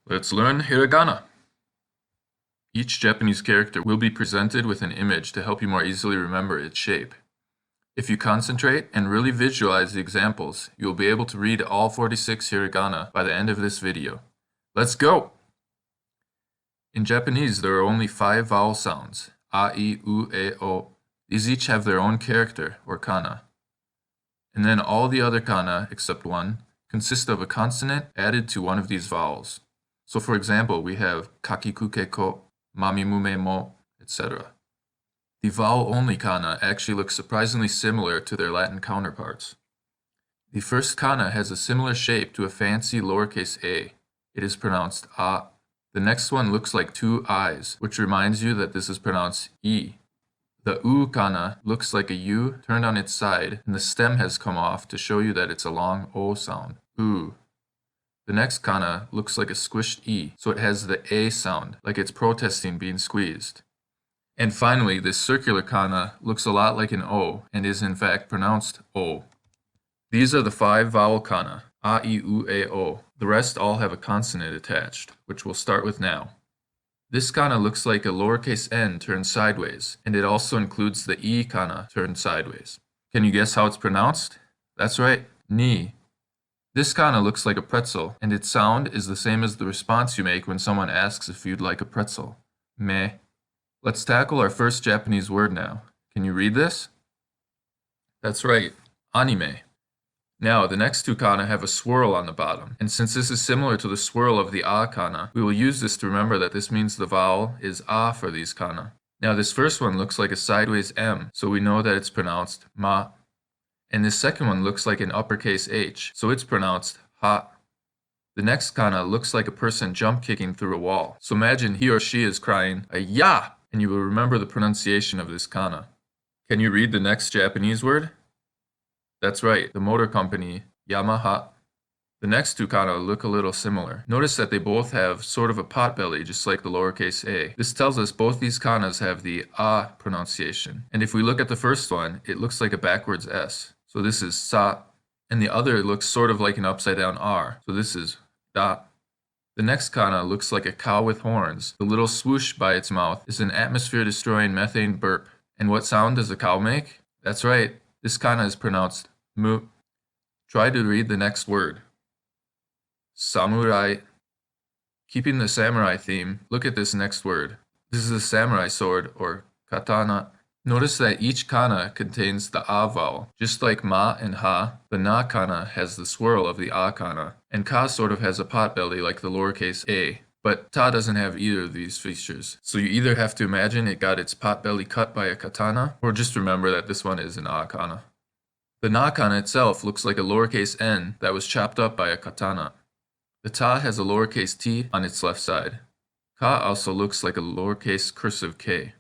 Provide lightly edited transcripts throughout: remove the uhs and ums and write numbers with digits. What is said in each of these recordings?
Let's learn hiragana. Each Japanese character will be presented with an image to help you more easily remember its shape. If you concentrate and really visualize the examples, you will be able to read all 46 hiragana by the end of this video. Let's go! In Japanese, there are only 5 vowel sounds, a, I, u, e, o. These each have their own character, or kana. And then all the other kana, except one, consist of a consonant added to one of these vowels. So for example, we have kakikuke ko, mamimume mo, etc. The vowel-only kana actually looks surprisingly similar to their Latin counterparts. The first kana has a similar shape to a fancy lowercase a. It is pronounced a. The next one looks like 2 i's, which reminds you that this is pronounced i. The u kana looks like a u turned on its side, and the stem has come off to show you that it's a long o sound, u. The next kana looks like a squished e, so it has the a sound, like it's protesting being squeezed. And finally, this circular kana looks a lot like an o, and is in fact pronounced o. These are the 5 vowel kana, a, I, u, e, o. The rest all have a consonant attached, which we'll start with now. This kana looks like a lowercase n turned sideways, and it also includes the e kana turned sideways. Can you guess how it's pronounced? That's right, ni. This kana looks like a pretzel, and its sound is the same as the response you make when someone asks if you'd like a pretzel. Me. Let's tackle our first Japanese word now. Can you read this? That's right, anime. Now, the next 2 kana have a swirl on the bottom, and since this is similar to the swirl of the a kana, we will use this to remember that this means the vowel is a for these kana. Now, this first one looks like a sideways M, so we know that it's pronounced ma. And this second one looks like an uppercase H, so it's pronounced ha. The next kana looks like a person jump kicking through a wall, so imagine he or she is crying a ya, and you will remember the pronunciation of this kana. Can you read the next Japanese word? That's right, the motor company, Yamaha. The next 2 kana look a little similar. Notice that they both have sort of a pot belly, just like the lowercase a. This tells us both these kanas have the a pronunciation. And if we look at the first one, it looks like a backwards S. So this is sa. And the other looks sort of like an upside down R. So this is da. The next kana looks like a cow with horns. The little swoosh by its mouth is an atmosphere-destroying methane burp. And what sound does a cow make? That's right, this kana is pronounced mu. Try to read the next word. Samurai. Keeping the samurai theme, look at this next word. This is a samurai sword, or katana. Notice that each kana contains the a vowel. Just like ma and ha, the na kana has the swirl of the a kana, and ka sort of has a pot belly like the lowercase a. But ta doesn't have either of these features. So you either have to imagine it got its pot belly cut by a katana, or just remember that this one is an a kana. The na kana itself looks like a lowercase n that was chopped up by a katana. The ta has a lowercase t on its left side. Ka also looks like a lowercase cursive k.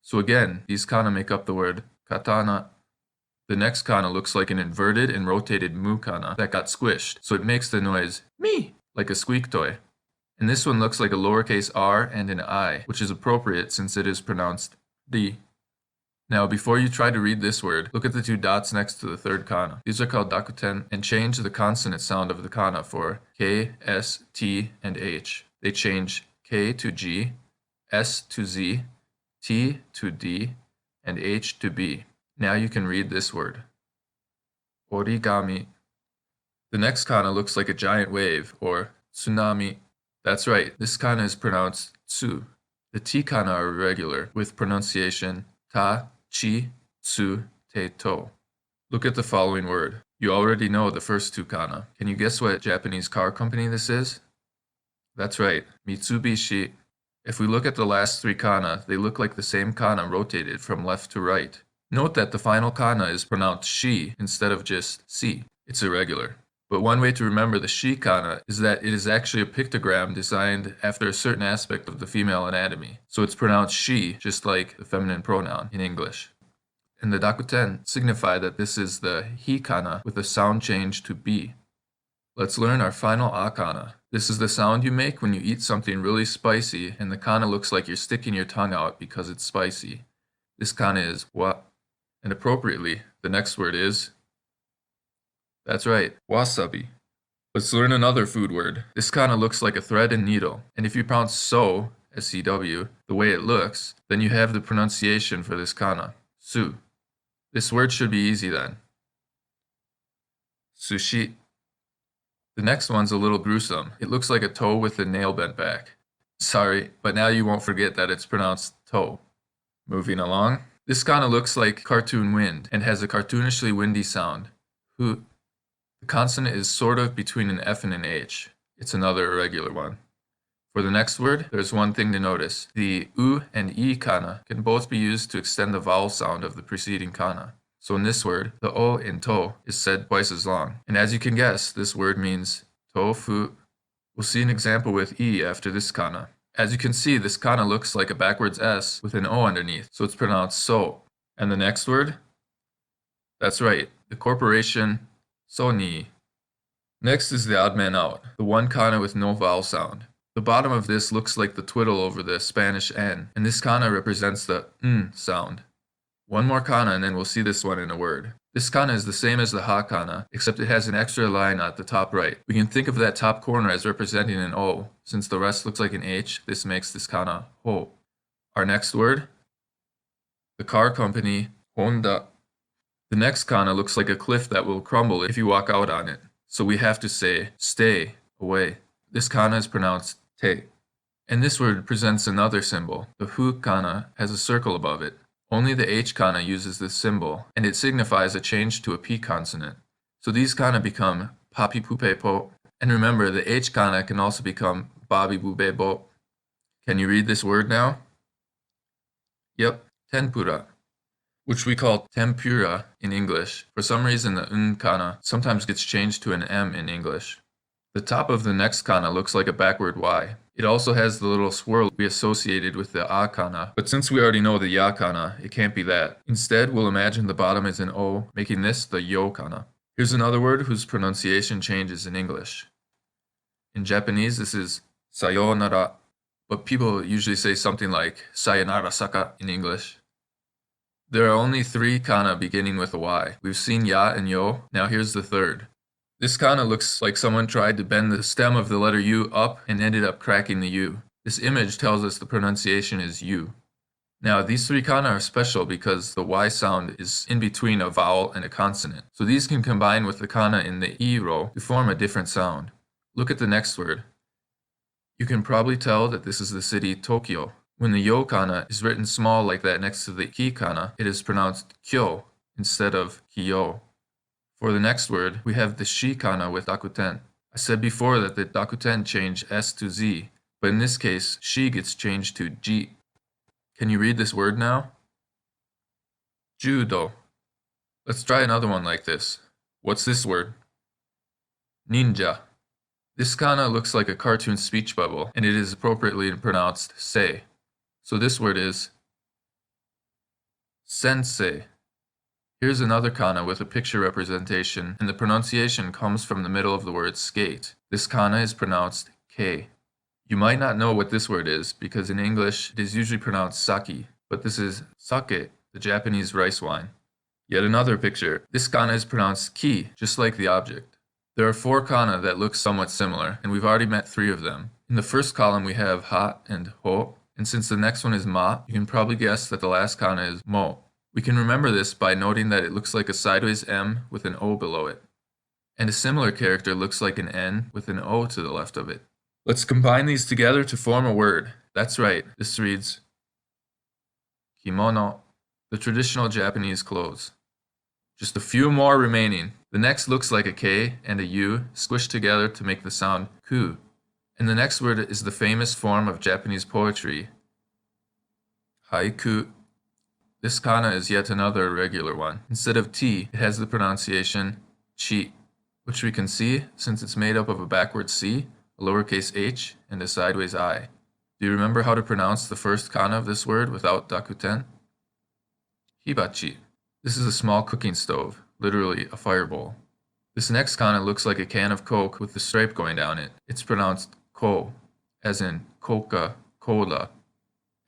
So again, these kana make up the word katana. The next kana looks like an inverted and rotated mu kana that got squished, so it makes the noise me, like a squeak toy. And this one looks like a lowercase r and an I, which is appropriate since it is pronounced di. Now, before you try to read this word, look at the 2 dots next to the third kana. These are called Dakuten, and change the consonant sound of the kana for K, S, T, and H. They change K to G, S to Z, T to D, and H to B. Now you can read this word. Origami. The next kana looks like a giant wave, or tsunami. That's right, this kana is pronounced tsu. The T kana are irregular, with pronunciation ta, chi, tsu, te, to. Look at the following word. You already know the first 2 kana. Can you guess what Japanese car company this is? That's right, Mitsubishi. If we look at the last 3 kana, they look like the same kana rotated from left to right. Note that the final kana is pronounced shi instead of just si. It's irregular. But one way to remember the shi kana is that it is actually a pictogram designed after a certain aspect of the female anatomy. So it's pronounced she, just like the feminine pronoun in English. And the Dakuten signify that this is the hi kana with a sound change to bi. Let's learn our final a kana. This is the sound you make when you eat something really spicy and the kana looks like you're sticking your tongue out because it's spicy. This kana is wa. And appropriately, the next word is, that's right, wasabi. Let's learn another food word. This kana looks like a thread and needle, and if you pronounce so, S-E-W, the way it looks, then you have the pronunciation for this kana, su. This word should be easy then. Sushi. The next one's a little gruesome. It looks like a toe with the nail bent back. Sorry, but now you won't forget that it's pronounced toe. Moving along. This kana looks like cartoon wind and has a cartoonishly windy sound. Hu. The consonant is sort of between an F and an H. It's another irregular one. For the next word, there's one thing to notice. The U and I kana can both be used to extend the vowel sound of the preceding kana. So in this word, the O in to is said twice as long. And as you can guess, this word means tofu. We'll see an example with I after this kana. As you can see, this kana looks like a backwards S with an O underneath, so it's pronounced so. And the next word? That's right, the corporation Sony. Next is the odd man out, the one kana with no vowel sound. The bottom of this looks like the twiddle over the Spanish N, and this kana represents the n sound. One more kana and then we'll see this one in a word. This kana is the same as the ha kana, except it has an extra line at the top right. We can think of that top corner as representing an O. Since the rest looks like an H, this makes this kana ho. Our next word? The car company Honda. The next kana looks like a cliff that will crumble if you walk out on it. So we have to say, stay away. This kana is pronounced te. And this word presents another symbol. The hu kana has a circle above it. Only the H kana uses this symbol, and it signifies a change to a P consonant. So these kana become papi pupe po. And remember, the H kana can also become babi bube bo. Can you read this word now? Yep, tempura, which we call tempura in English. For some reason, the n kana sometimes gets changed to an M in English. The top of the next kana looks like a backward Y. It also has the little swirl we associated with the A kana, but since we already know the Ya kana, it can't be that. Instead, we'll imagine the bottom is an O, making this the Yo kana. Here's another word whose pronunciation changes in English. In Japanese, this is sayonara, but people usually say something like sayonara saka in English. There are only 3 kana beginning with a Y. We've seen Ya and Yo, now here's the third. This kana looks like someone tried to bend the stem of the letter U up and ended up cracking the U. This image tells us the pronunciation is U. Now, these 3 kana are special because the Y sound is in between a vowel and a consonant. So these can combine with the kana in the I row to form a different sound. Look at the next word. You can probably tell that this is the city Tokyo. When the Yo kana is written small like that next to the Ki kana, it is pronounced Kyo instead of Kiyo. For the next word, we have the Shi kana with Dakuten. I said before that the Dakuten change S to Z, but in this case, Shi gets changed to Ji. Can you read this word now? Judo. Let's try another one like this. What's this word? Ninja. This kana looks like a cartoon speech bubble, and it is appropriately pronounced sei. So this word is sensei. Here's another kana with a picture representation, and the pronunciation comes from the middle of the word skate. This kana is pronounced ke. You might not know what this word is, because in English it is usually pronounced saki, but this is sake, the Japanese rice wine. Yet another picture. This kana is pronounced ki, just like the object. There are 4 kana that look somewhat similar, and we've already met 3 of them. In the first column we have ha and ho, and since the next one is ma, you can probably guess that the last kana is mo. We can remember this by noting that it looks like a sideways M with an O below it. And a similar character looks like an N with an O to the left of it. Let's combine these together to form a word. That's right, this reads kimono, the traditional Japanese clothes. Just a few more remaining. The next looks like a K and a U squished together to make the sound ku. And the next word is the famous form of Japanese poetry, haiku. This kana is yet another irregular one. Instead of T, it has the pronunciation chi, which we can see since it's made up of a backward C, a lowercase h, and a sideways I. Do you remember how to pronounce the first kana of this word without dakuten? Hibachi. This is a small cooking stove, literally a fireball. This next kana looks like a can of Coke with the stripe going down it. It's pronounced ko, as in Coca-Cola.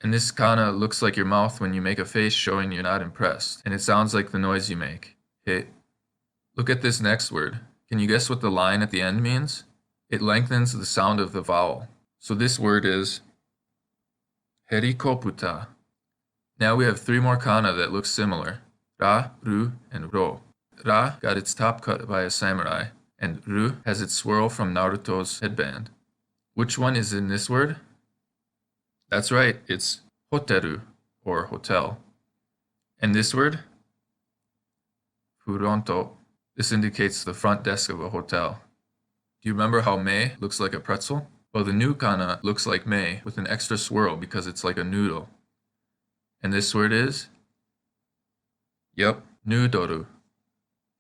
And this kana looks like your mouth when you make a face showing you're not impressed, and it sounds like the noise you make. Hey. Look at this next word. Can you guess what the line at the end means? It lengthens the sound of the vowel. So this word is herikoputa. Now we have 3 more kana that look similar. Ra, ru, and ro. Ra got its top cut by a samurai, and ru has its swirl from Naruto's headband. Which one is in this word? That's right, it's hoteru, or hotel. And this word? Furonto. This indicates the front desk of a hotel. Do you remember how mei looks like a pretzel? Well, the new kana looks like mei with an extra swirl because it's like a noodle. And this word is? Yep, nudoru.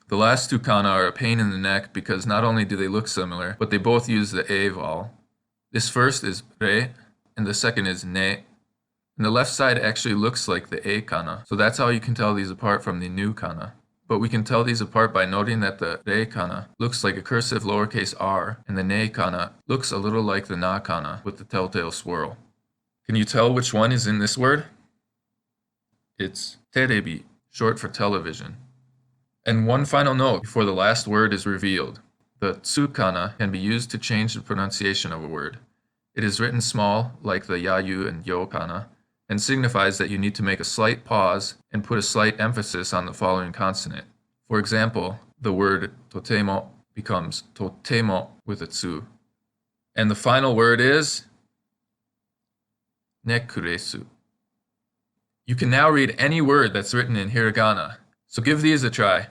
The last 2 kana are a pain in the neck because not only do they look similar, but they both use the a vowel. This first is re, and the second is ne. And the left side actually looks like the a kana, so that's how you can tell these apart from the new kana. But we can tell these apart by noting that the re kana looks like a cursive lowercase r, and the ne kana looks a little like the na kana with the telltale swirl. Can you tell which one is in this word? It's terebi, short for television. And one final note before the last word is revealed. The tsu kana can be used to change the pronunciation of a word. It is written small, like the yayu and yo kana, and signifies that you need to make a slight pause and put a slight emphasis on the following consonant. For example, the word totemo becomes totemo with a tsu. And the final word is nekuresu. You can now read any word that's written in hiragana, so give these a try.